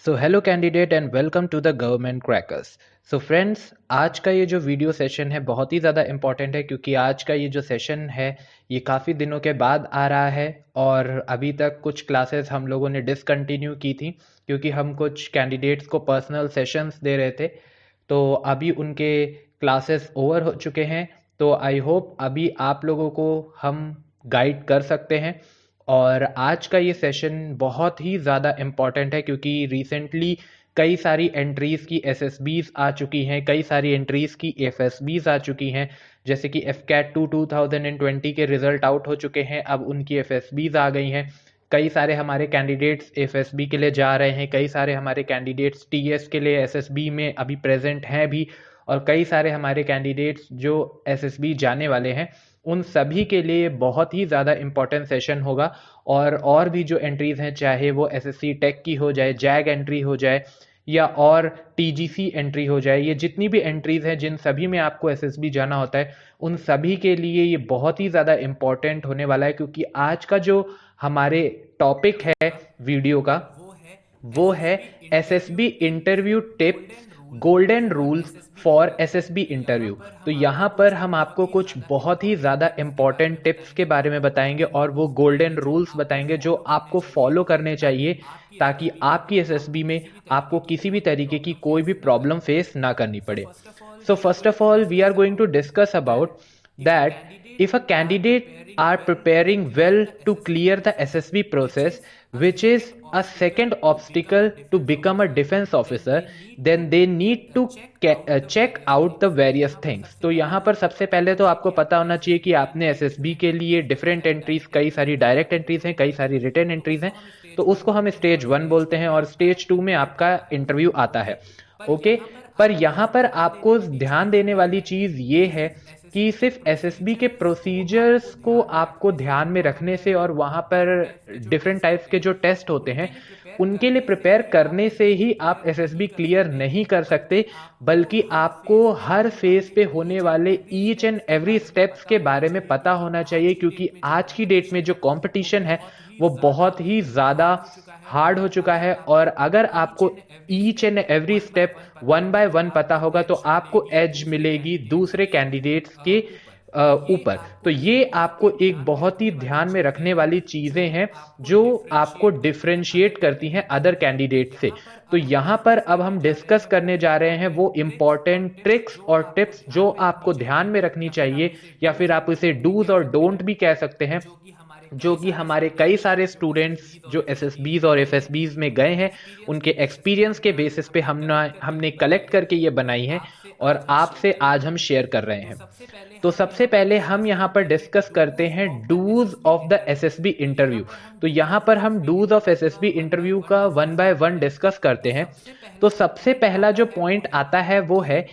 So hello candidate and welcome to the government crackers. So friends, आज का ये जो वीडियो सेशन है बहुत ही ज़्यादा इम्पॉर्टेंट है क्योंकि आज का ये जो सेशन है ये काफ़ी दिनों के बाद आ रहा है और अभी तक कुछ क्लासेस हम लोगों ने डिसकंटिन्यू की थी क्योंकि हम कुछ कैंडिडेट्स को पर्सनल सेशंस दे रहे थे। तो अभी उनके क्लासेस ओवर हो चुके हैं। तो आई होप अभी आप लोगों को हम गाइड कर सकते हैं। और आज का ये सेशन बहुत ही ज़्यादा इम्पॉर्टेंट है क्योंकि रिसेंटली कई सारी एंट्रीज़ की एसएसबीज़ आ चुकी हैं, कई सारी एंट्रीज़ की एफएसबीज़ आ चुकी हैं। जैसे कि एफकैट 2020 के रिज़ल्ट आउट हो चुके हैं, अब उनकी एफएसबीज़ आ गई हैं। कई सारे हमारे कैंडिडेट्स एफएसबी के लिए जा रहे हैं, कई सारे हमारे कैंडिडेट्स टीएस के लिए एसएसबी में अभी प्रेजेंट हैं भी, और कई सारे हमारे कैंडिडेट्स जो एसएसबी जाने वाले हैं उन सभी के लिए बहुत ही ज़्यादा इम्पोर्टेंट सेशन होगा। और भी जो एंट्रीज़ हैं, चाहे वो एसएससी टेक की हो जाए, जैग एंट्री हो जाए या और टीजीसी एंट्री हो जाए, ये जितनी भी एंट्रीज़ हैं जिन सभी में आपको एसएसबी जाना होता है उन सभी के लिए ये बहुत ही ज़्यादा इम्पोर्टेंट होने वाला है क्योंकि आज का जो हमारे टॉपिक है वीडियो का वो है SSB interview tips, golden rules for SSB interview. तो यहाँ पर हम आपको कुछ बहुत ही ज़्यादा इम्पॉर्टेंट टिप्स के बारे में बताएंगे और वो गोल्डन रूल्स बताएंगे जो आपको फॉलो करने चाहिए ताकि आपकी एसएसबी में आपको किसी भी तरीके की कोई भी प्रॉब्लम फेस ना करनी पड़े। So first of all we are going to discuss about that if a candidate are preparing well to clear the SSB process, which is a second obstacle to become a defense officer, then they need to check out the various things। तो यहाँ पर सबसे पहले तो आपको पता होना चाहिए कि आपने एसएसबी के लिए डिफरेंट एंट्रीज, कई सारी डायरेक्ट एंट्रीज हैं, कई सारी रिटन एंट्रीज हैं। तो उसको हम स्टेज 1 बोलते हैं और स्टेज 2 में आपका इंटरव्यू आता है। ओके, पर यहाँ पर आपको ध्यान देने वाली चीज ये है कि सिर्फ एसएसबी के प्रोसीजर्स को आपको ध्यान में रखने से और वहाँ पर डिफरेंट टाइप्स के जो टेस्ट होते हैं उनके लिए प्रिपेयर करने से ही आप एसएसबी क्लियर नहीं कर सकते, बल्कि आपको हर फेज पे होने वाले ईच एंड एवरी स्टेप्स के बारे में पता होना चाहिए क्योंकि आज की डेट में जो कंपटीशन है वो बहुत ही ज़्यादा हार्ड हो चुका है। और अगर आपको each and every step 1 by 1 पता होगा तो आपको एज मिलेगी दूसरे कैंडिडेट्स के ऊपर। तो ये आपको एक बहुत ही ध्यान में रखने वाली चीजें हैं जो आपको डिफरेंशिएट करती हैं अदर कैंडिडेट से। तो यहाँ पर अब हम डिस्कस करने जा रहे हैं वो इंपॉर्टेंट ट्रिक्स और टिप्स जो आपको ध्यान में रखनी चाहिए, या फिर आप इसे डूज और डोंट भी कह सकते हैं, जो कि हमारे कई सारे स्टूडेंट्स जो एसएसबीज और एफएसबीज में गए हैं उनके एक्सपीरियंस के बेसिस पे हमने कलेक्ट करके ये बनाई है और आपसे आज हम शेयर कर रहे हैं। तो सबसे पहले हम यहाँ पर डिस्कस करते हैं do's of the SSB interview. तो यहाँ पर हम डूज ऑफ एसएसबी इंटरव्यू का 1 बाय 1 डिस्कस करते हैं। तो सबसे पहला जो पॉइंट आता है वो है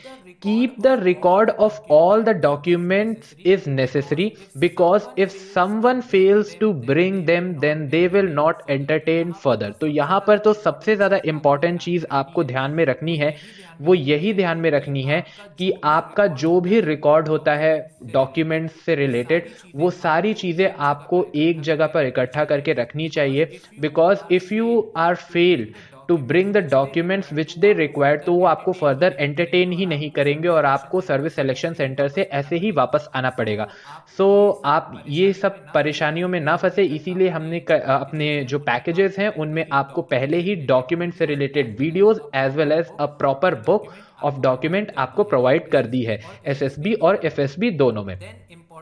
keep the record of all the documents is necessary because if someone fails to bring them then they will not entertain further। तो यहाँ पर तो सबसे ज़्यादा इम्पॉर्टेंट चीज़ आपको ध्यान में रखनी है वो यही ध्यान में रखनी है कि आपका जो भी रिकॉर्ड होता है डॉक्यूमेंट्स से रिलेटेड वो सारी चीज़ें आपको एक जगह पर इकट्ठा करके रखनी चाहिए। Because if you are fail to bring the documents which they required तो वो आपको फर्दर एंटरटेन ही नहीं करेंगे और आपको सर्विस सिलेक्शन सेंटर से ऐसे ही वापस आना पड़ेगा। सो आप ये सब परेशानियों में ना फंसे, इसीलिए हमने अपने जो पैकेजेस हैं उनमें आपको पहले ही डॉक्यूमेंट से related videos as well as a proper book of document आपको प्रोवाइड कर दी है एसएसबी और एफएसबी दोनों में।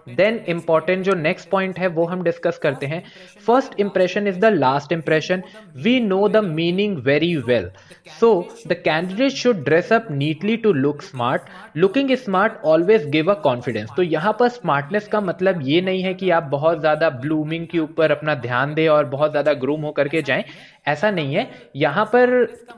देन इंपॉर्टेंट जो नेक्स्ट पॉइंट है वो हम डिस्कस करते हैं। First impression is the last impression, we know the meaning very well, so the candidate should dress up neatly to look smart, looking smart always give a confidence. तो यहाँ पर smartness का मतलब ये नहीं है कि आप बहुत ज्यादा ब्लूमिंग के ऊपर अपना ध्यान दें और बहुत ज्यादा ग्रूम होकर के जाएं, ऐसा नहीं है। यहाँ पर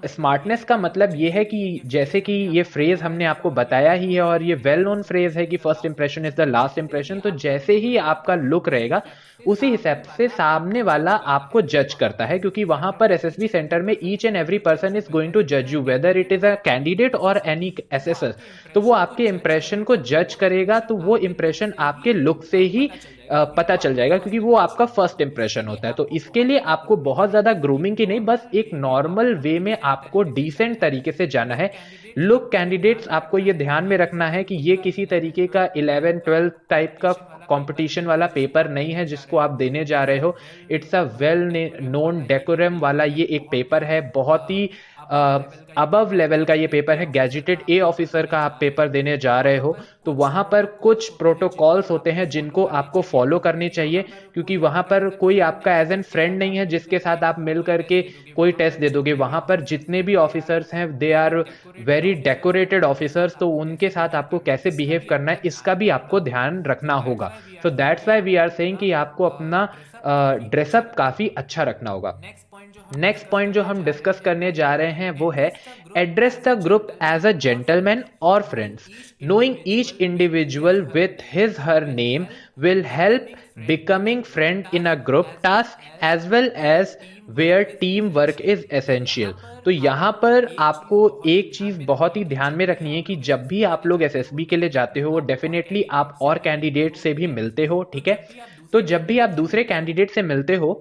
स्मार्टनेस का मतलब ये है कि जैसे कि ये फ्रेज हमने आपको बताया ही है और ये वेल नोन फ्रेज है कि first impression is the last impression. तो जैसे ही आपका लुक रहेगा उसी हिसाब से सामने वाला आपको जज करता है, क्योंकि वहां पर एसएसबी सेंटर में each and every person is going to जज you whether it is a candidate or any SSS. तो वो आपके इंप्रेशन को जज करेगा, तो वो इंप्रेशन आपके लुक से ही पता चल जाएगा, क्योंकि वो आपका फर्स्ट इंप्रेशन होता है। तो इसके लिए आपको बहुत ज़्यादा ग्रूमिंग की नहीं, बस एक नॉर्मल वे में आपको डिसेंट तरीके से जाना है। लुक कैंडिडेट्स, आपको ये ध्यान में रखना है कि ये किसी तरीके का 11-12 टाइप का कंपटीशन वाला पेपर नहीं है जिसको आप देने जा रहे हो। It's a well known decorum वाला ये एक पेपर है, बहुत ही अबव लेवल का ये पेपर है। गैजेटेड ए ऑफिसर का आप पेपर देने जा रहे हो, तो वहाँ पर कुछ प्रोटोकॉल्स होते हैं जिनको आपको फॉलो करनी चाहिए, क्योंकि वहाँ पर कोई आपका एज एन फ्रेंड नहीं है जिसके साथ आप मिल करके कोई टेस्ट दे दोगे। वहाँ पर जितने भी ऑफिसर्स हैं they are very decorated officers, तो उनके साथ आपको कैसे बिहेव करना है इसका भी आपको ध्यान रखना होगा। So that's why we are saying कि आपको अपना ड्रेसअप काफ़ी अच्छा रखना होगा। नेक्स्ट पॉइंट जो हम डिस्कस करने जा रहे हैं वो है address the group as a gentleman or friends. Knowing each individual with his her name will help becoming friend in a group task as well as where team work is essential। तो यहाँ पर आपको एक चीज बहुत ही ध्यान में रखनी है कि जब भी आप लोग एसएसबी के लिए जाते हो, डेफिनेटली आप और कैंडिडेट से भी मिलते हो, ठीक है। तो जब भी आप दूसरे कैंडिडेट से मिलते हो,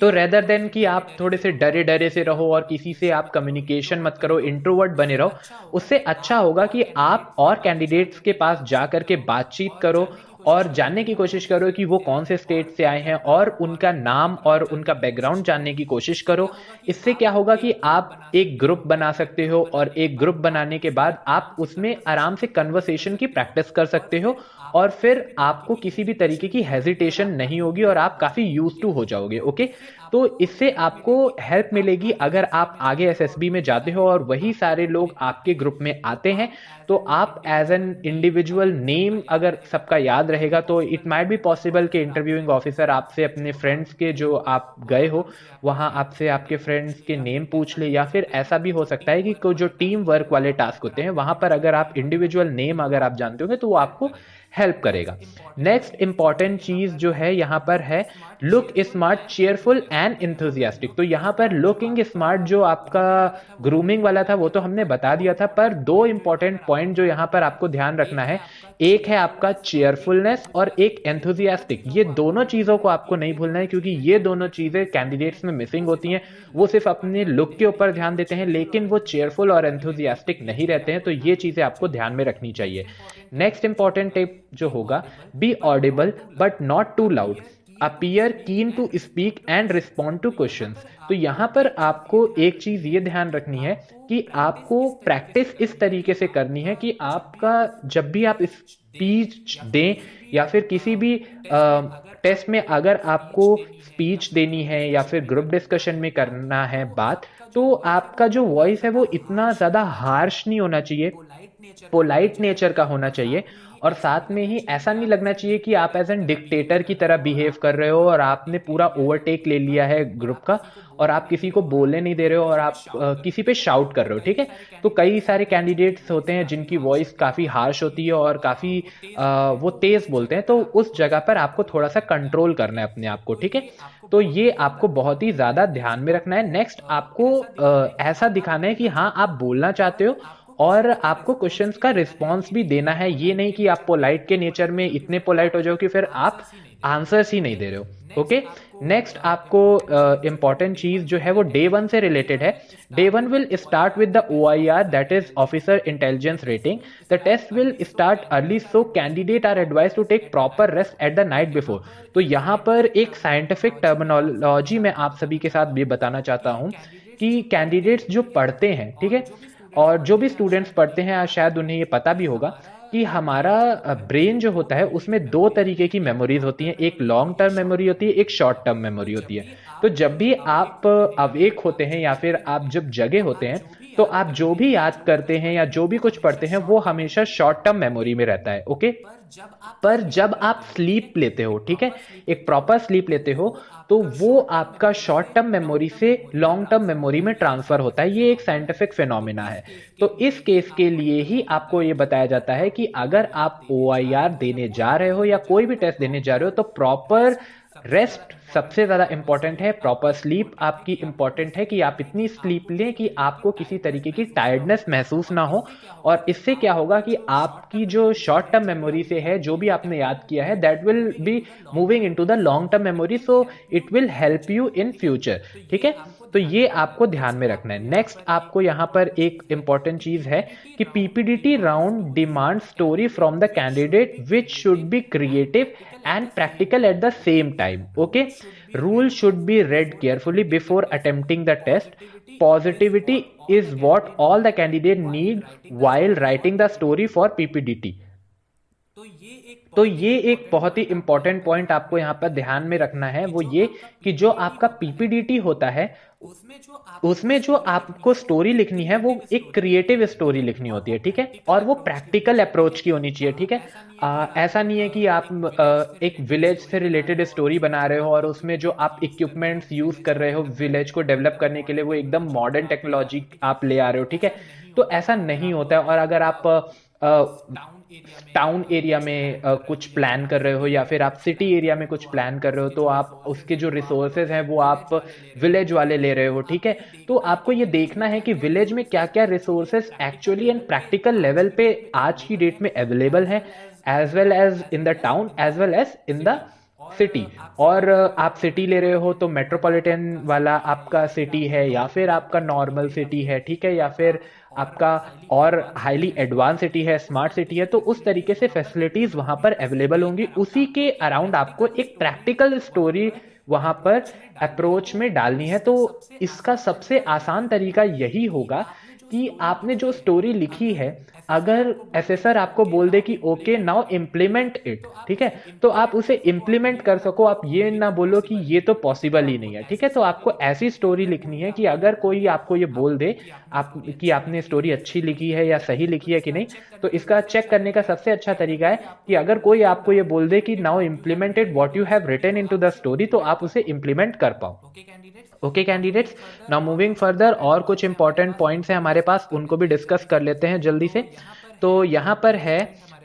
तो रेदर देन कि आप थोड़े से डरे डरे से रहो और किसी से आप कम्युनिकेशन मत करो, इंट्रोवर्ट बने रहो, उससे अच्छा होगा कि आप और कैंडिडेट्स के पास जा करके बातचीत करो और जानने की कोशिश करो कि वो कौन से स्टेट से आए हैं और उनका नाम और उनका बैकग्राउंड जानने की कोशिश करो। इससे क्या होगा कि आप एक ग्रुप बना सकते हो और एक ग्रुप बनाने के बाद आप उसमें आराम से कन्वर्सेशन की प्रैक्टिस कर सकते हो और फिर आपको किसी भी तरीके की हेजिटेशन नहीं होगी और आप काफी यूज टू हो जाओगे। ओके, तो इससे आपको हेल्प मिलेगी अगर आप आगे एसएसबी में जाते हो और वही सारे लोग आपके ग्रुप में आते हैं, तो आप एज एन इंडिविजुअल नेम अगर सबका याद रहेगा तो इट माइट बी पॉसिबल कि इंटरव्यूइंग ऑफिसर आपसे अपने फ्रेंड्स के जो आप गए हो वहां आपसे आपके फ्रेंड्स के नेम पूछ ले, या फिर ऐसा भी हो सकता है कि कोई जो टीम वर्क वाले टास्क होते हैं वहां पर अगर आप इंडिविजुअल नेम अगर आप जानते होंगे तो वो आपको हेल्प करेगा। नेक्स्ट इंपॉर्टेंट चीज जो है यहाँ पर है look smart, cheerful and enthusiastic. तो यहाँ पर लुकिंग स्मार्ट जो आपका ग्रूमिंग वाला था वो तो हमने बता दिया था, पर दो इंपॉर्टेंट पॉइंट जो यहाँ पर आपको ध्यान रखना है, एक है आपका चेयरफुलनेस और एक एंथुजियास्टिक। ये दोनों चीजों को आपको नहीं भूलना है, क्योंकि ये दोनों चीजें कैंडिडेट्स में मिसिंग होती हैं। वो सिर्फ अपने लुक के ऊपर ध्यान देते हैं लेकिन वो चेयरफुल और एंथुजियास्टिक नहीं रहते हैं, तो ये चीजें आपको ध्यान में रखनी चाहिए। नेक्स्ट इंपॉर्टेंट टिप जो होगा, be audible but not too loud, appear keen to speak and respond to questions. तो यहाँ पर आपको एक चीज ये ध्यान रखनी है कि आपको प्रैक्टिस इस तरीके से करनी है कि आपका जब भी आप स्पीच दें या फिर किसी भी टेस्ट में अगर आपको स्पीच देनी है या फिर ग्रुप डिस्कशन में करना है बात, तो आपका जो वॉइस है वो इतना ज्यादा हार्श नहीं होना चाहिए, पोलाइट नेचर का होना चाहिए। और साथ में ही ऐसा नहीं लगना चाहिए कि आप एज एन डिक्टेटर की तरह बिहेव कर रहे हो और आपने पूरा ओवरटेक ले लिया है ग्रुप का और आप किसी को बोलने नहीं दे रहे हो और आप किसी पे शाउट कर रहे हो, ठीक है। तो कई सारे कैंडिडेट्स होते हैं जिनकी वॉइस काफी हार्श होती है और काफी वो तेज बोलते हैं, तो उस जगह पर आपको थोड़ा सा कंट्रोल करना है अपने आप को, ठीक है। तो ये आपको बहुत ही ज्यादा ध्यान में रखना है। नेक्स्ट आपको ऐसा दिखाना है कि हाँ आप बोलना चाहते हो और आपको क्वेश्चंस का रिस्पांस भी देना है। ये नहीं कि आप पोलाइट के नेचर में इतने पोलाइट हो जाओ कि फिर आप आंसर्स ही नहीं दे रहे हो। ओके, नेक्स्ट आपको इंपॉर्टेंट चीज जो है वो डे 1 से रिलेटेड है। Day 1 will start with the OIR, that is officer intelligence rating. The test will start early, so candidate are advise to take proper rest at the night before. तो यहाँ पर एक साइंटिफिक टर्मिनोलॉजी मैं आप सभी के साथ भी बताना चाहता हूँ कि कैंडिडेट्स जो पढ़ते हैं, ठीक है, और जो भी स्टूडेंट्स पढ़ते हैं शायद उन्हें ये पता भी होगा कि हमारा ब्रेन जो होता है उसमें दो तरीके की मेमोरीज होती हैं, एक लॉन्ग टर्म मेमोरी होती है, एक शॉर्ट टर्म मेमोरी होती है। तो जब भी आप अवेक होते हैं या फिर आप जब जगे होते हैं तो आप जो भी याद करते हैं या जो भी कुछ पढ़ते हैं वो हमेशा शॉर्ट टर्म मेमोरी में रहता है। ओके, पर जब आप स्लीप लेते हो, ठीक है, एक प्रॉपर स्लीप लेते हो, तो वो आपका शॉर्ट टर्म मेमोरी से लॉन्ग टर्म मेमोरी में ट्रांसफर होता है। ये एक साइंटिफिक फिनोमिना है। तो इस केस के लिए ही आपको ये बताया जाता है कि अगर आप OIR देने जा रहे हो या कोई भी टेस्ट देने जा रहे हो तो प्रॉपर रेस्ट सबसे ज़्यादा इंपॉर्टेंट है प्रॉपर स्लीप आपकी इंपॉर्टेंट है कि आप इतनी स्लीप लें कि आपको किसी तरीके की टायर्डनेस महसूस ना हो। और इससे क्या होगा कि आपकी जो शॉर्ट टर्म मेमोरी से है जो भी आपने याद किया है that will be moving into the long term memory, so it will help you in future. ठीक है, तो ये आपको ध्यान में रखना है। नेक्स्ट आपको यहाँ पर एक इंपॉर्टेंट चीज है कि PPDT round demand story from the candidate which should be creative and practical at the same time. Okay, rules should be read carefully before attempting the test. Positivity is what all the candidate need while writing the story for PPDT. तो ये एक बहुत ही important point आपको यहाँ पर ध्यान में रखना है, वो ये कि जो आपका पीपीडीटी होता है उसमें जो आपको स्टोरी लिखनी है वो एक क्रिएटिव स्टोरी लिखनी होती है। ठीक है, और वो प्रैक्टिकल अप्रोच की होनी चाहिए। ठीक है, ऐसा नहीं है कि आप एक विलेज से रिलेटेड स्टोरी बना रहे हो और उसमें जो आप इक्विपमेंट्स यूज कर रहे हो विलेज को डेवलप करने के लिए वो एकदम मॉडर्न टेक्नोलॉजी आप ले आ रहे हो। ठीक है, तो ऐसा नहीं होता है। और अगर आप टाउन एरिया में कुछ प्लान कर रहे हो या फिर आप सिटी एरिया में कुछ प्लान कर रहे हो तो आप उसके जो रिसोर्सेज हैं वो आप विलेज वाले ले रहे हो। ठीक है, तो आपको ये देखना है कि विलेज में क्या क्या resources actually and practical level पे आज की डेट में अवेलेबल है, as well as in the town as well as in the city. और आप सिटी ले रहे हो तो मेट्रोपॉलिटन वाला आपका सिटी है या फिर आपका नॉर्मल सिटी है। ठीक है, या फिर आपका और हाईली एडवांस सिटी है, स्मार्ट सिटी है, तो उस तरीके से फैसिलिटीज वहां पर अवेलेबल होंगी। उसी के अराउंड आपको एक प्रैक्टिकल स्टोरी वहां पर अप्रोच में डालनी है। तो इसका सबसे आसान तरीका यही होगा कि आपने जो स्टोरी लिखी है अगर एसेसर आपको बोल दे कि ओके नाउ इम्प्लीमेंट इट, ठीक है, तो आप उसे इम्प्लीमेंट कर सको। आप ये ना बोलो कि ये तो पॉसिबल ही नहीं है। ठीक है, तो आपको ऐसी स्टोरी लिखनी है कि अगर कोई आपको ये बोल दे आप कि आपने स्टोरी अच्छी लिखी है या सही लिखी है कि नहीं, तो इसका चेक करने का सबसे अच्छा तरीका है कि अगर कोई आपको ये बोल दे कि now implemented what you have written into the story, तो आप उसे इम्प्लीमेंट कर पाओ। Okay candidates, now moving further, और कुछ इंपॉर्टेंट पॉइंट्स हैं हमारे पास, उनको भी डिस्कस कर लेते हैं जल्दी से। तो यहां पर है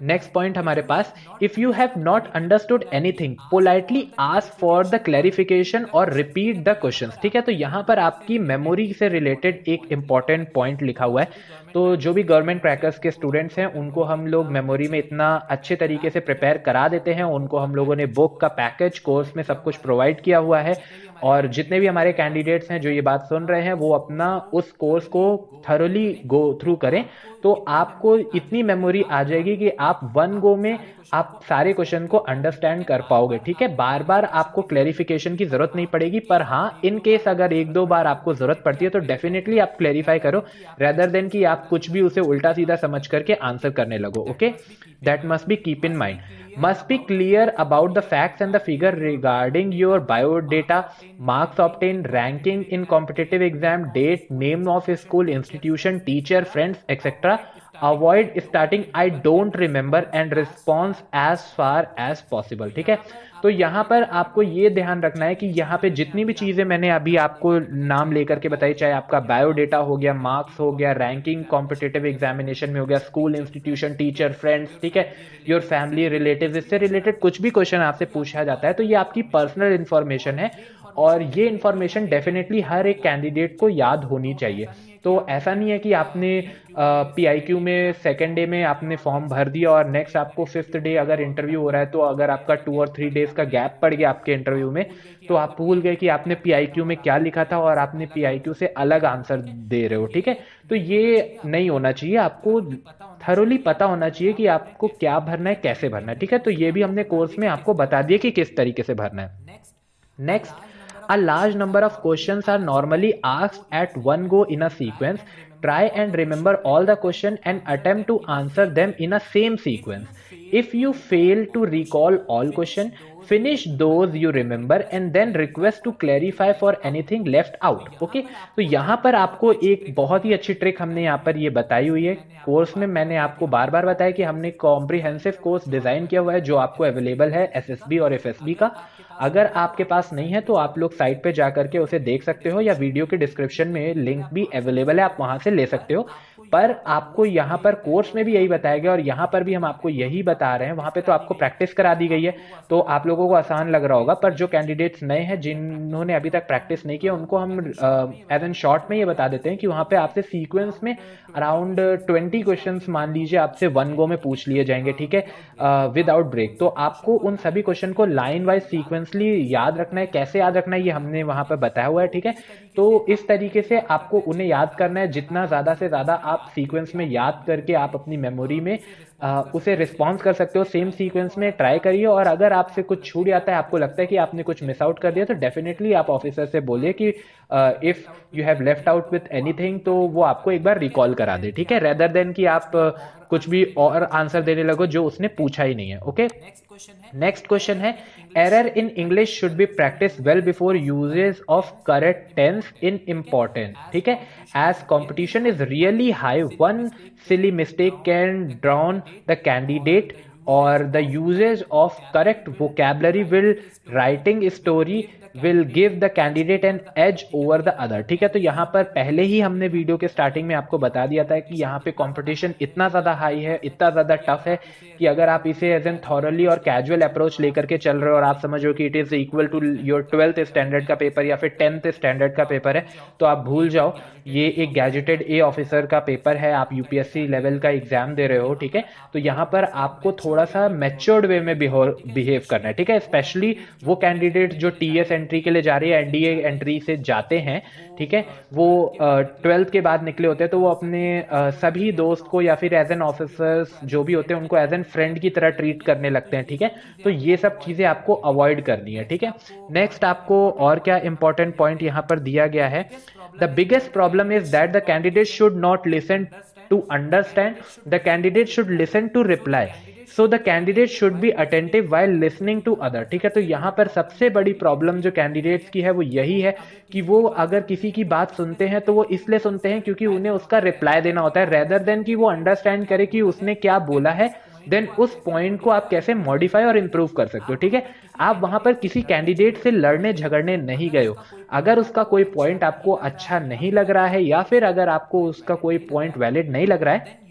नेक्स्ट पॉइंट हमारे पास, if you have not understood anything politely ask for the clarification or repeat the questions. ठीक है, तो यहां पर आपकी मेमोरी से रिलेटेड एक इंपॉर्टेंट पॉइंट लिखा हुआ है। तो जो भी गवर्नमेंट क्रैकर्स के स्टूडेंट्स हैं उनको हम लोग मेमोरी में इतना अच्छे तरीके से प्रिपेयर करा देते हैं, उनको हम लोगों ने बुक का पैकेज कोर्स में सब कुछ प्रोवाइड किया हुआ है। और जितने भी हमारे कैंडिडेट्स हैं जो ये बात सुन रहे हैं वो अपना उस कोर्स को थरोली गो थ्रू करें, तो आपको इतनी मेमोरी आ जाएगी कि आप वन गो में आप सारे क्वेश्चन को अंडरस्टैंड कर पाओगे। ठीक है, बार बार आपको क्लैरिफिकेशन की जरूरत नहीं पड़ेगी, पर हाँ इन केस अगर एक दो बार आपको जरूरत पड़ती है तो डेफिनेटली आप क्लैरिफाई करो, रेदर देन कि आप कुछ भी उसे उल्टा सीधा समझ करके आंसर करने लगो। Okay, that must be keep in mind. Must be clear about the facts and the figure regarding your biodata, marks obtained, ranking in competitive exam, date, name of school, institution, teacher, friends, etc. Avoid starting I don't remember and response as far as possible। ठीक है, तो यहाँ पर आपको ये ध्यान रखना है कि यहाँ पे जितनी भी चीजें मैंने अभी आपको नाम लेकर के बताई, चाहे आपका बायोडेटा हो गया, मार्क्स हो गया, रैंकिंग कॉम्पिटिटिव एग्जामिनेशन में हो गया, स्कूल, इंस्टीट्यूशन, टीचर, फ्रेंड्स, ठीक है, योर फैमिली, रिलेटिव्स, इससे रिलेटेड कुछ भी क्वेश्चन आपसे पूछा जाता है तो ये आपकी पर्सनल इंफॉर्मेशन है और ये इंफॉर्मेशन डेफिनेटली हर एक कैंडिडेट को याद होनी चाहिए। तो ऐसा नहीं है कि आपने पीआईक्यू में सेकेंड डे में आपने फॉर्म भर दिया और नेक्स्ट आपको फिफ्थ डे अगर इंटरव्यू हो रहा है तो अगर आपका 2 और 3 डेज का गैप पड़ गया आपके इंटरव्यू में तो आप भूल गए कि आपने पीआईक्यू में क्या लिखा था और आपने पीआईक्यू से अलग आंसर दे रहे हो। ठीक है, तो ये नहीं होना चाहिए, आपको थरोली पता होना चाहिए कि आपको क्या भरना है, कैसे भरना है। ठीक है, तो ये भी हमने कोर्स में आपको बता दिया कि किस तरीके से भरना है। Next, a large number of questions are normally asked at one go in a sequence. Try and remember all the question and attempt to answer them in a same sequence. If you fail to recall all question, finish those you remember and then request to clarify for anything left out. Okay, तो यहाँ पर आपको एक बहुत ही अच्छी trick हमने यहाँ पर ये बताई हुई है कोर्स में। मैंने आपको बार बार बताया कि हमने कॉम्प्रिहेंसिव कोर्स डिजाइन किया हुआ है जो आपको अवेलेबल है एसएसबी और एफएसबी का। अगर आपके पास नहीं है तो आप लोग साइट पे जाकर के उसे देख सकते हो या वीडियो के डिस्क्रिप्शन में लिंक भी अवेलेबल है, आप वहां से ले सकते हो। पर आपको यहाँ पर कोर्स में भी यही बताया गया और यहाँ पर भी हम आपको यही बता रहे हैं। वहाँ पे तो आपको प्रैक्टिस करा दी गई है, तो आप लोगों को आसान लग रहा होगा, पर जो कैंडिडेट्स नए हैं जिन्होंने अभी तक प्रैक्टिस नहीं किया, उनको हम एज एन शॉर्ट में ये बता देते हैं कि वहाँ पे आपसे सीक्वेंस में अराउंड 20 क्वेश्चंस मान लीजिए आपसे वन गो में पूछ लिए जाएंगे, ठीक है, विदाउट ब्रेक। तो आपको उन सभी क्वेश्चन को लाइन वाइज सीक्वेंसली याद रखना है। कैसे याद रखना है ये हमने वहाँ पर बताया हुआ है, ठीक है। तो इस तरीके से आपको उन्हें याद करना है। जितना ज़्यादा से ज़्यादा आप सीक्वेंस में याद करके आप अपनी मेमोरी में उसे रिस्पॉन्स कर सकते हो, सेम सीक्वेंस में ट्राई करिए। और अगर आपसे कुछ छूट जाता है, आपको लगता है कि आपने कुछ मिस आउट कर दिया, तो डेफिनेटली आप ऑफिसर से बोलिए कि if you have left out with anything, तो वो आपको एक बार रिकॉल करा दे, ठीक है, रेदर देन कि आप कुछ भी और आंसर देने लगो जो उसने पूछा ही नहीं है। ओके, नेक्स्ट क्वेश्चन है, error in English should be practice well before uses of correct tense in important, ठीक है, as competition is really high, one silly mistake can drown the candidate, or the usage of correct vocabulary will writing story will give the candidate an edge over the other, ठीक है। तो यहाँ पर पहले ही हमने video के starting में आपको बता दिया था कि यहाँ पे कंपटीशन इतना ज़्यादा हाई है, इतना ज़्यादा टफ है कि अगर आप इसे एज एन थॉरली और कैजुअल अप्रोच लेकर के चल रहे हो और आप समझ रहे हो कि it is equal to your 12th standard का पेपर या फिर 10th स्टैंडर्ड का पेपर है, तो आप भूल जाओ, ये एक गैजेटेड ए ऑफिसर का पेपर है, आप यूपीएससी लेवल का एग्जाम दे रहे हो, ठीक है। तो यहाँ पर आपको थोड़ा सा मैच्योर्ड वे में बिहेव करना है, ठीक है। स्पेशली वो कैंडिडेट जो टीएस एंट्री के लिए जा रही है, एनडीए एंट्री से जाते हैं, ठीक है, वो 12th के बाद निकले होते हैं, तो वो अपने सभी दोस्त को या फिर एज एन ऑफिसर्स जो भी होते हैं उनको एज एन फ्रेंड की तरह ट्रीट करने लगते हैं, ठीक है। तो ये सब चीजें आपको अवॉइड करनी है, ठीक है। नेक्स्ट आपको और क्या इंपॉर्टेंट पॉइंट यहाँ पर दिया गया है, the biggest problem is that the candidate should not listen to understand, the candidate should listen to reply, so the candidate should be attentive while listening to other, ठीक है। तो यहाँ पर सबसे बड़ी प्रॉब्लम जो कैंडिडेट्स की है वो यही है कि वो अगर किसी की बात सुनते हैं तो वो इसलिए सुनते हैं क्योंकि उन्हें उसका रिप्लाई देना होता है, रेदर देन कि वो अंडरस्टैंड करे कि उसने क्या बोला है, देन उस पॉइंट को आप कैसे मॉडिफाई और इंप्रूव कर सकते हो, ठीक है। आप वहां पर किसी कैंडिडेट से लड़ने झगड़ने नहीं गए हो। अगर उसका कोई पॉइंट आपको अच्छा नहीं लग रहा है या फिर अगर आपको उसका कोई पॉइंट वैलिड नहीं लग रहा है,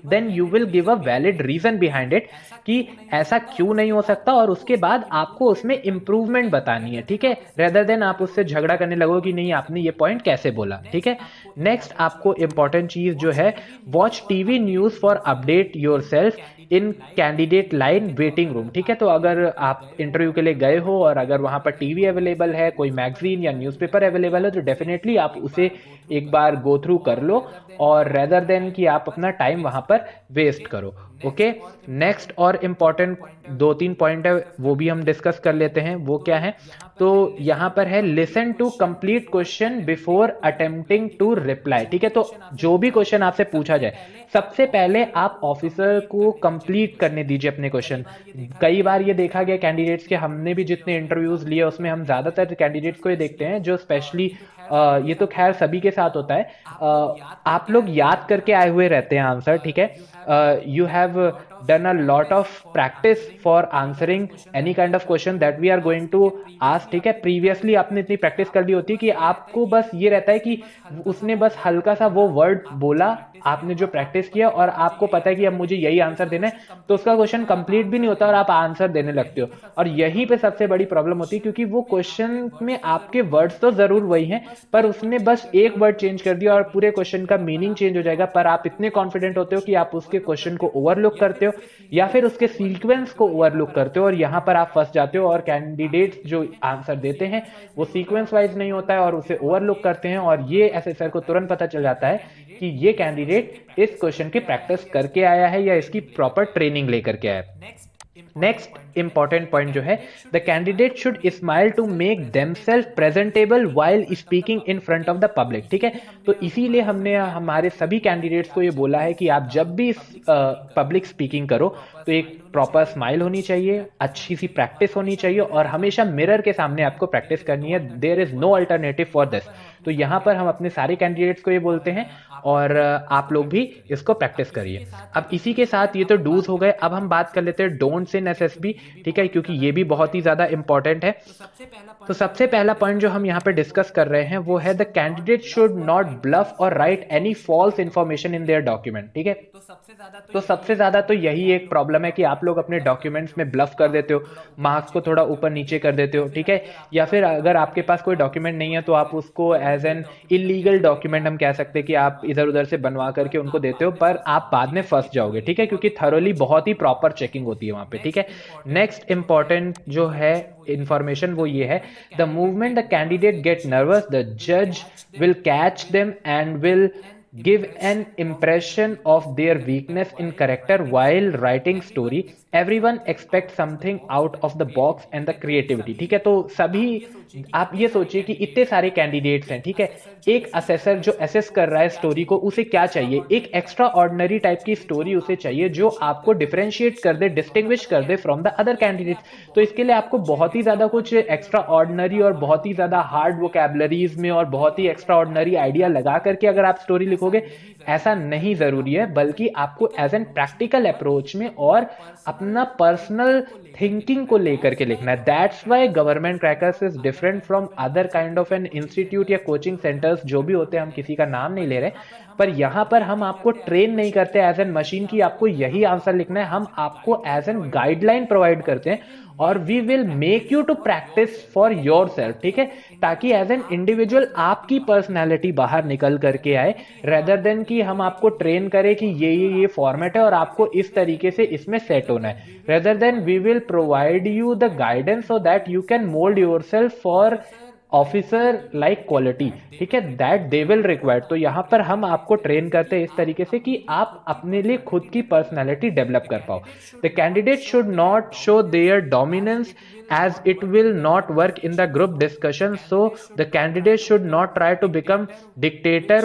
then you will give a valid reason behind it कि ऐसा क्यों नहीं हो सकता, और उसके बाद आपको उसमें इंप्रूवमेंट बतानी है, ठीक है, रेदर देन आप उससे झगड़ा करने लगो कि नहीं आपने ये पॉइंट कैसे बोला, ठीक है। नेक्स्ट आपको इंपॉर्टेंट चीज जो है, watch TV news for update your self in candidate line waiting room, ठीक है। तो अगर आप इंटरव्यू के लिए गए हो और अगर वहां पर टीवी अवेलेबल है, कोई मैगजीन या न्यूज़पेपर अवेलेबल है, तो डेफिनेटली आप उसे एक बार गो थ्रू कर लो, और रेदर देन कि आप अपना टाइम वहां पर वेस्ट करो। ओके, नेक्स्ट और इम्पॉर्टेंट 2-3 पॉइंट है, वो भी हम डिस्कस कर लेते हैं। वो क्या है, तो यहां पर है listen to complete question before attempting to reply, ठीक है। तो जो भी क्वेश्चन आपसे पूछा जाए, सबसे पहले आप ऑफिसर को कंप्लीट करने दीजिए अपने क्वेश्चन। कई बार ये देखा गया कैंडिडेट्स के, हमने भी जितने इंटरव्यूज लिए उसमें हम ज्यादातर कैंडिडेट्स को ये देखते हैं जो स्पेशली ये तो खैर सभी के साथ होता है, आप लोग याद करके आए हुए रहते हैं आंसर, ठीक है। You have done a lot of practice for answering any kind of question that we are going to ask, ठीक है। प्रीवियसली आपने इतनी प्रैक्टिस कर ली होती है कि आपको बस ये रहता है कि उसने बस हल्का सा वो वर्ड बोला, आपने जो प्रैक्टिस किया और आपको पता है कि अब मुझे यही आंसर देना है, तो उसका क्वेश्चन कंप्लीट भी नहीं होता और आप आंसर देने लगते हो। और यहीं पे सबसे बड़ी प्रॉब्लम होती है, क्योंकि वो क्वेश्चन में आपके वर्ड्स तो जरूर वही हैं, पर उसने बस एक वर्ड चेंज कर दिया और पूरे क्वेश्चन का मीनिंग चेंज हो जाएगा। पर आप इतने कॉन्फिडेंट होते हो कि आप उसके क्वेश्चन को ओवरलुक करते हो या फिर उसके सीक्वेंस को ओवरलुक करते हो, और यहां पर आप फंस जाते हो। और कैंडिडेट्स जो आंसर देते हैं वो सीक्वेंस वाइज नहीं होता है और उसे ओवरलुक करते हैं, और ये एसेसर को तुरंत पता चल जाता है कि ये कैंडिडेट इस क्वेश्चन की प्रैक्टिस करके आया है या इसकी प्रॉपर ट्रेनिंग लेकर के आया है। नेक्स्ट इंपॉर्टेंट पॉइंट जो है, the candidate should smile to make themselves presentable while speaking in front of the public, ठीक है। तो इसीलिए हमने हमारे सभी कैंडिडेट्स को ये बोला है कि आप जब भी पब्लिक स्पीकिंग करो तो एक प्रॉपर स्माइल होनी चाहिए, अच्छी सी प्रैक्टिस होनी चाहिए, और हमेशा मिरर के सामने आपको प्रैक्टिस करनी है। There is no alternative for this. तो यहाँ पर हम अपने सारे कैंडिडेट्स को ये बोलते हैं और आप लोग भी इसको प्रैक्टिस करिए। अब इसी के साथ ये तो डूज हो गए, अब हम बात कर लेते हैं डोंट्स इन एसएसबी, ठीक है, क्योंकि ये भी बहुत ही ज़्यादा इंपॉर्टेंट है। तो सबसे पहला पॉइंट जो हम यहाँ पे डिस्कस कर रहे हैं वो है the candidate should not bluff or write any false information in their document, ठीक है। तो सबसे ज्यादा तो यही एक प्रॉब्लम है कि आप लोग अपने डॉक्यूमेंट्स में ब्लफ कर देते हो, मार्क्स को थोड़ा ऊपर नीचे कर देते हो, ठीक है। या फिर अगर आपके पास कोई डॉक्यूमेंट नहीं है तो आप उसको एज एन इलीगल डॉक्यूमेंट हम कह सकते हैं कि आप इधर उधर से बनवा करके उनको देते हो, पर आप बाद में फंस जाओगे, ठीक है, क्योंकि थरोली बहुत ही प्रॉपर चेकिंग होती है वहां पे, ठीक है। नेक्स्ट इंपॉर्टेंट जो है इंफॉर्मेशन वो ये है, the movement the candidate get nervous the जज will catch them and will give an impression of their weakness in character while writing story. Everyone expects something out of the box and the creativity, ठीक है। तो सभी आप ये सोचिए कि इतने सारे कैंडिडेट्स हैं, ठीक है, एक असेसर जो असेस कर रहा है स्टोरी को, उसे क्या चाहिए, एक एक्स्ट्रा ऑर्डिनरी टाइप की स्टोरी उसे चाहिए जो आपको डिफरेंशिएट कर दे, डिस्टिंग्विश कर they from the other candidates. तो इसके लिए आपको बहुत ही ज्यादा कुछ एक्स्ट्रा ऑर्डिनरी और बहुत ही ज्यादा हार्ड वोकैबुलरीज में और बहुत ही एक्स्ट्रा ऑर्डिनरी आइडिया लगा करके अगर आप स्टोरी लिखोगे, ऐसा नहीं जरूरी है, बल्कि आपको एज एन प्रैक्टिकल अप्रोच में और अपना पर्सनल थिंकिंग को लेकर के लिखना है। That's why government crackers is different from other kind of an institute या कोचिंग सेंटर्स जो भी होते हैं, हम किसी का नाम नहीं ले रहे, पर यहां पर हम आपको ट्रेन नहीं करते एज एन मशीन की आपको यही आंसर लिखना है, हम आपको एज एन गाइडलाइन प्रोवाइड करते हैं और we will make you to practice for yourself, ठीक है, ताकि एज एन इंडिविजुअल आपकी पर्सनैलिटी बाहर निकल करके आए, रेदर देन कि हम आपको ट्रेन करें कि ये फॉर्मेट है और आपको इस तरीके से इसमें सेट होना है। Rather than we will provide you the guidance so that you can mould yourself for officer like quality, ठीक है, दैट दे विल रिक्वायर्ड। तो यहां पर हम आपको ट्रेन करते हैं इस तरीके से कि आप अपने लिए खुद की पर्सनैलिटी डेवलप कर पाओ। The candidate should not show their dominance as it will not work in the group discussion, so the candidate should not try to become dictator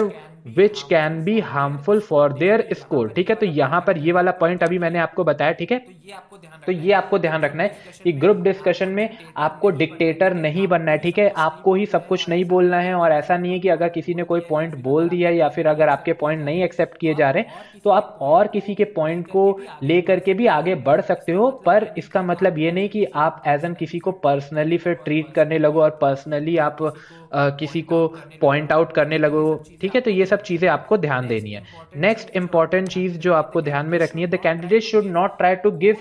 which can be harmful for their score, ठीक है। तो यहां पर ये वाला point अभी मैंने आपको बताया, ठीक है। तो ये आपको ध्यान रखना है कि ग्रुप डिस्कशन में आपको डिक्टेटर नहीं बनना है, ठीक है, आपको ही सब कुछ नहीं बोलना है। और ऐसा नहीं है कि अगर किसी ने कोई पॉइंट बोल दिया या फिर अगर आपके पॉइंट नहीं एक्सेप्ट किए जा रहे तो आप और किसी के पॉइंट को लेकर के भी आगे बढ़ सकते हो, पर इसका मतलब ये नहीं कि आप एज एन किसी को पर्सनली फिर ट्रीट करने लगो और पर्सनली आप किसी को पॉइंट आउट करने लगो, ठीक है। तो ये सब चीजें आपको ध्यान देनी है। नेक्स्ट इंपॉर्टेंट चीज जो आपको ध्यान में रखनी है, the candidate should not try to give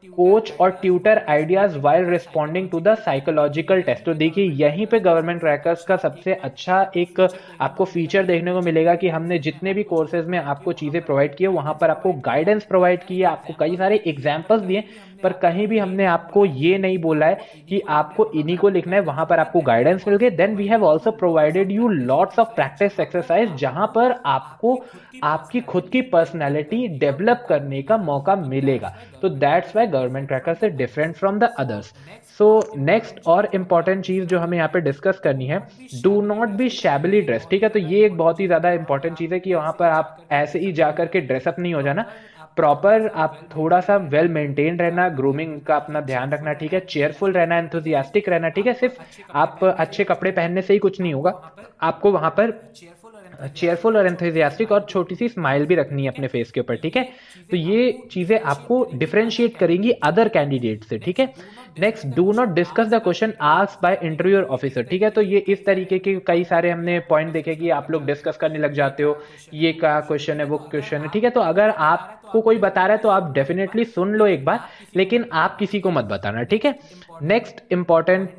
coach or tutor ideas while responding to the psychological test. तो देखिए यहीं पे गवर्नमेंट क्रैकर्स का सबसे अच्छा एक आपको फीचर देखने को मिलेगा कि हमने जितने भी कोर्सेज में आपको चीजें प्रोवाइड की है वहां पर आपको गाइडेंस प्रोवाइड की है, आपको कई सारे एग्जाम्पल्स दिए, पर कहीं भी हमने आपको ये नहीं बोला है कि आपको इन्हीं को लिखना है, वहां पर आपको गाइडेंस मिल गए। Then we have also provided you lots of practice exercise जहां पर आपको आपकी खुद की पर्सनैलिटी डेवलप करने का मौका मिलेगा। तो that's why government crackers is different from the others. So next और इंपॉर्टेंट चीज जो हमें यहाँ पे डिस्कस करनी है, डू नॉट बी शैबली ड्रेस, ठीक है। तो ये एक बहुत ही ज्यादा इंपॉर्टेंट चीज है कि वहां पर आप ऐसे ही जाकर के ड्रेसअप नहीं हो जाना, प्रॉपर आप थोड़ा सा वेल मेंटेन रहना, ग्रूमिंग का अपना ध्यान रखना, ठीक है, चेयरफुल रहना, एंथुजियास्टिक रहना, ठीक है। सिर्फ आप अच्छे कपड़े पहनने से ही कुछ नहीं होगा, आपको वहां पर चेयरफुल और एंथुजियास्टिक और छोटी सी स्माइल भी रखनी है अपने फेस के ऊपर, ठीक है। तो ये चीजें आपको डिफरेंशिएट करेंगी अदर कैंडिडेट से, ठीक है। Next, do not discuss the question asked by interviewer officer, ठीक है। तो ये इस तरीके के कई सारे हमने पॉइंट देखे कि आप लोग डिस्कस करने लग जाते हो, ये क्या क्वेश्चन है, वो क्वेश्चन है, ठीक है। तो अगर आपको कोई बता रहा है तो आप डेफिनेटली सुन लो एक बार, लेकिन आप किसी को मत बताना, ठीक है। नेक्स्ट इंपॉर्टेंट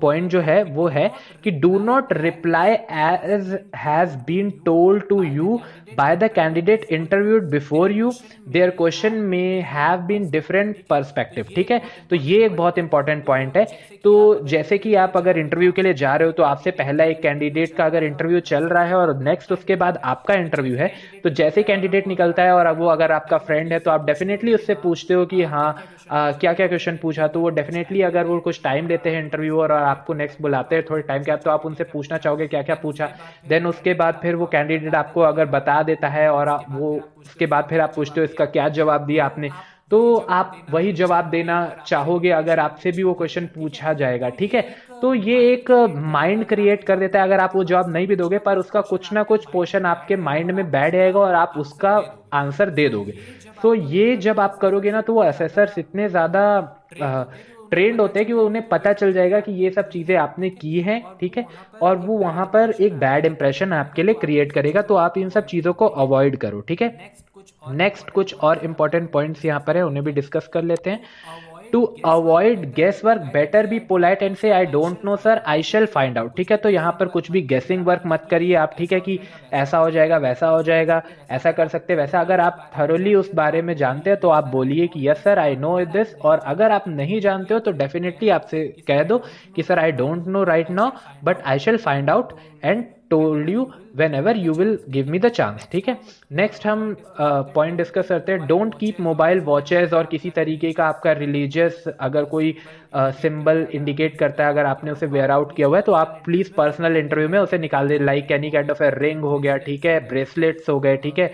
पॉइंट जो है वो है कि do not reply as has been told to you by the candidate interviewed before you, there question में हैव बीन डिफरेंट पर्सपेक्टिव, ठीक है। तो ये एक बहुत इंपॉर्टेंट पॉइंट है। तो जैसे कि आप अगर इंटरव्यू के लिए जा रहे हो तो आपसे पहला एक कैंडिडेट का अगर इंटरव्यू चल रहा है और नेक्स्ट उसके बाद आपका इंटरव्यू है, तो जैसे कैंडिडेट निकलता है और वो अगर आपका फ्रेंड है तो आप डेफिनेटली उससे पूछते हो कि हाँ क्या क्या क्वेश्चन पूछा। तो वो डेफिनेटली अगर वो कुछ टाइम लेते हैं इंटरव्यू और आपको नेक्स्ट बुलाते हैं थोड़े टाइम के बाद, तो आप उनसे पूछना चाहोगे क्या क्या पूछा। देन उसके बाद फिर वो कैंडिडेट आपको अगर बता देता है और वो उसके बाद फिर आप पूछते हो इसका क्या जवाब दिया आपने, तो आप वही जवाब देना चाहोगे अगर आपसे भी वो क्वेश्चन पूछा जाएगा, ठीक है। तो ये एक माइंड क्रिएट कर देता है। अगर आप वो जवाब नहीं भी दोगे पर उसका कुछ ना कुछ पोर्शन आपके माइंड में बैठ जाएगा और आप उसका आंसर दे दोगे। तो ये जब आप करोगे ना तो वो असेसर्स इतने ज़्यादा ट्रेंड होते हैं कि वो उन्हें पता चल जाएगा कि ये सब चीज़ें आपने की हैं, ठीक है? और वो वहाँ पर एक बैड इंप्रेशन आपके लिए क्रिएट करेगा, तो आप इन सब चीज़ों को अवॉइड करो, ठीक है? नेक्स्ट कुछ और इंपॉर्टेंट पॉइंट्स यहाँ पर है, उन्हें भी डिस्कस कर लेते हैं। To avoid guess work better be polite and say I don't know sir I shall find out, ठीक है? तो यहाँ पर कुछ भी गेसिंग वर्क मत करिए आप, ठीक है? कि ऐसा हो जाएगा, वैसा हो जाएगा, ऐसा कर सकते वैसा। अगर आप थरोली उस बारे में जानते हैं तो आप बोलिए कि yes sir I know this, और अगर आप नहीं जानते हो तो डेफिनेटली आपसे कह दो कि sir I don't no right now but I shall find out and told you when ever you will give me the chance, ठीक है? नेक्स्ट हम पॉइंट डिस्कस करते हैं। डोंट कीप मोबाइल वॉचेस और किसी तरीके का आपका रिलीजियस अगर कोई सिंबल इंडिकेट करता है, अगर आपने उसे वेयर आउट किया हुआ है तो आप प्लीज पर्सनल इंटरव्यू में उसे निकाल दे। Like any kind of a ring हो गया, ठीक है? ब्रेसलेट्स हो गए, ठीक है?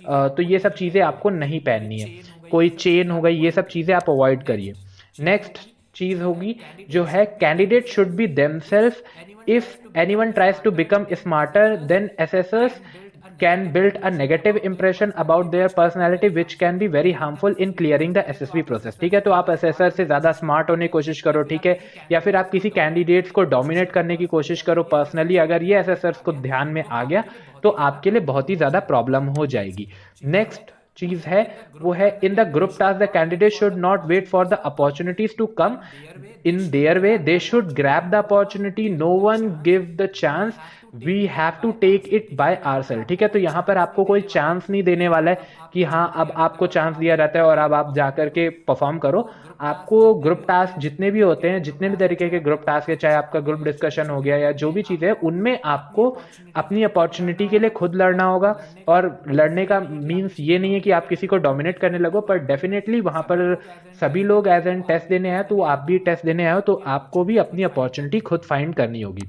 तो ये सब चीज़ें आपको नहीं पहननी है। कोई चेन हो गई, ये सब चीज़ें आप अवॉइड करिए। नेक्स्ट चीज़ होगी जो है, candidate should be themselves. If anyone tries to become smarter than assessors can build a negative impression about their personality which can be very harmful in clearing the SSB process, ठीक है? तो आप assessor से ज़्यादा smart होने की कोशिश करो, ठीक है? या फिर आप किसी कैंडिडेट्स को डोमिनेट करने की कोशिश करो पर्सनली। अगर ये असेसर्स को ध्यान में आ गया तो आपके लिए बहुत ही ज़्यादा प्रॉब्लम हो जाएगी। नेक्स्ट चीज है वो है, in the group task the candidate should not wait for the opportunities to come in their way, they should grab the opportunity, no one give the chance, we have to take it by ourselves, ठीक है? तो यहाँ पर आपको कोई chance नहीं देने वाला है कि हाँ अब आपको चांस दिया जाता है और अब आप जाकर के परफॉर्म करो। आपको ग्रुप टास्क जितने भी होते हैं, जितने भी तरीके के ग्रुप टास्क है, चाहे आपका ग्रुप डिस्कशन हो गया या जो भी चीज़ है, उनमें आपको अपनी अपॉर्चुनिटी के लिए खुद लड़ना होगा। और लड़ने का मीन्स ये नहीं है कि आप किसी को डोमिनेट करने लगो, पर डेफिनेटली वहाँ पर सभी लोग एज एन टेस्ट देने आए, तो आप भी टेस्ट देने आए हो, तो आपको भी अपनी अपॉर्चुनिटी खुद फाइंड करनी होगी।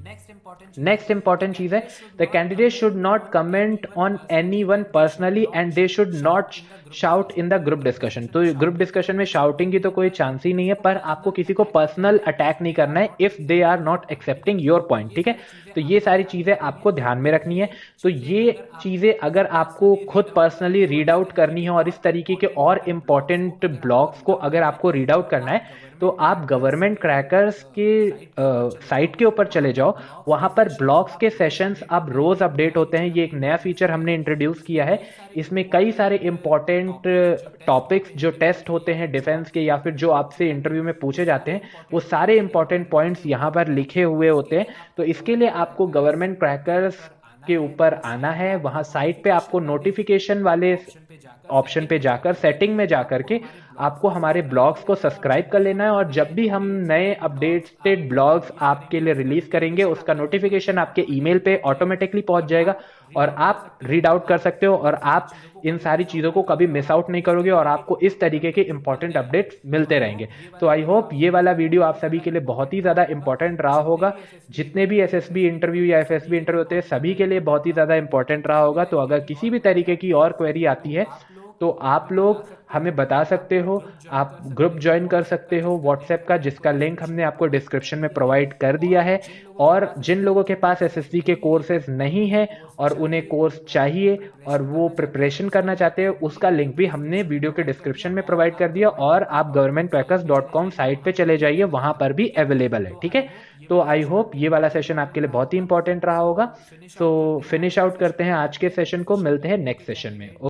नेक्स्ट इंपॉर्टेंट चीज है, the candidate should not comment on any one personally and they should not shout in the group discussion. तो ग्रुप डिस्कशन में शाउटिंग की तो कोई चांस ही नहीं है, पर आपको किसी को पर्सनल अटैक नहीं करना है if they are not accepting your point, ठीक है? तो ये सारी चीजें आपको ध्यान में रखनी है। तो ये चीजें अगर आपको खुद पर्सनली रीड आउट करनी है और इस तरीके के और इंपॉर्टेंट ब्लॉग्स को अगर आपको रीड आउट करना है तो आप गवर्नमेंट क्रैकर्स के साइट के ऊपर चले जाओ। वहां पर ब्लॉग्स के सेशंस अब रोज अपडेट होते हैं। ये एक नया फीचर हमने इंट्रोड्यूस किया है। इसमें कई सारे इंपॉर्टेंट टॉपिक्स जो टेस्ट होते हैं डिफेंस के या फिर जो आपसे इंटरव्यू में पूछे जाते हैं, वो सारे इंपॉर्टेंट पॉइंट्स यहाँ पर लिखे हुए होते हैं। तो इसके लिए आपको गवर्नमेंट क्रैकर्स के ऊपर आना है। वहां साइट पे आपको नोटिफिकेशन वाले ऑप्शन पे जाकर सेटिंग में जाकर के आपको हमारे ब्लॉग्स को सब्सक्राइब कर लेना है, और जब भी हम नए अपडेटेड ब्लॉग्स आपके लिए रिलीज करेंगे उसका नोटिफिकेशन आपके ईमेल पे ऑटोमेटिकली पहुंच जाएगा और आप रीड आउट कर सकते हो और आप इन सारी चीज़ों को कभी मिस आउट नहीं करोगे और आपको इस तरीके के इंपॉर्टेंट अपडेट्स मिलते रहेंगे। तो आई होप ये वाला वीडियो आप सभी के लिए बहुत ही ज़्यादा इंपॉर्टेंट रहा होगा। जितने भी एसएसबी इंटरव्यू या एफएसबी इंटरव्यू होते हैं सभी के लिए बहुत ही ज़्यादा इंपॉर्टेंट रहा होगा। तो अगर किसी भी तरीके की और क्वेरी आती है तो आप लोग हमें बता सकते हो। आप ग्रुप ज्वाइन कर सकते हो व्हाट्सएप का, जिसका लिंक हमने आपको डिस्क्रिप्शन में प्रोवाइड कर दिया है। और जिन लोगों के पास एसएसबी के कोर्सेज नहीं है और उन्हें कोर्स चाहिए और वो प्रिपरेशन करना चाहते हैं, उसका लिंक भी हमने वीडियो के डिस्क्रिप्शन में प्रोवाइड कर दिया। और आप governmentcrackers.com साइट पे चले जाइए, वहां पर भी अवेलेबल है, ठीक है? तो आई होप ये वाला सेशन आपके लिए बहुत ही इंपॉर्टेंट रहा होगा। सो फिनिश आउट करते हैं आज के सेशन को, मिलते हैं नेक्स्ट सेशन में।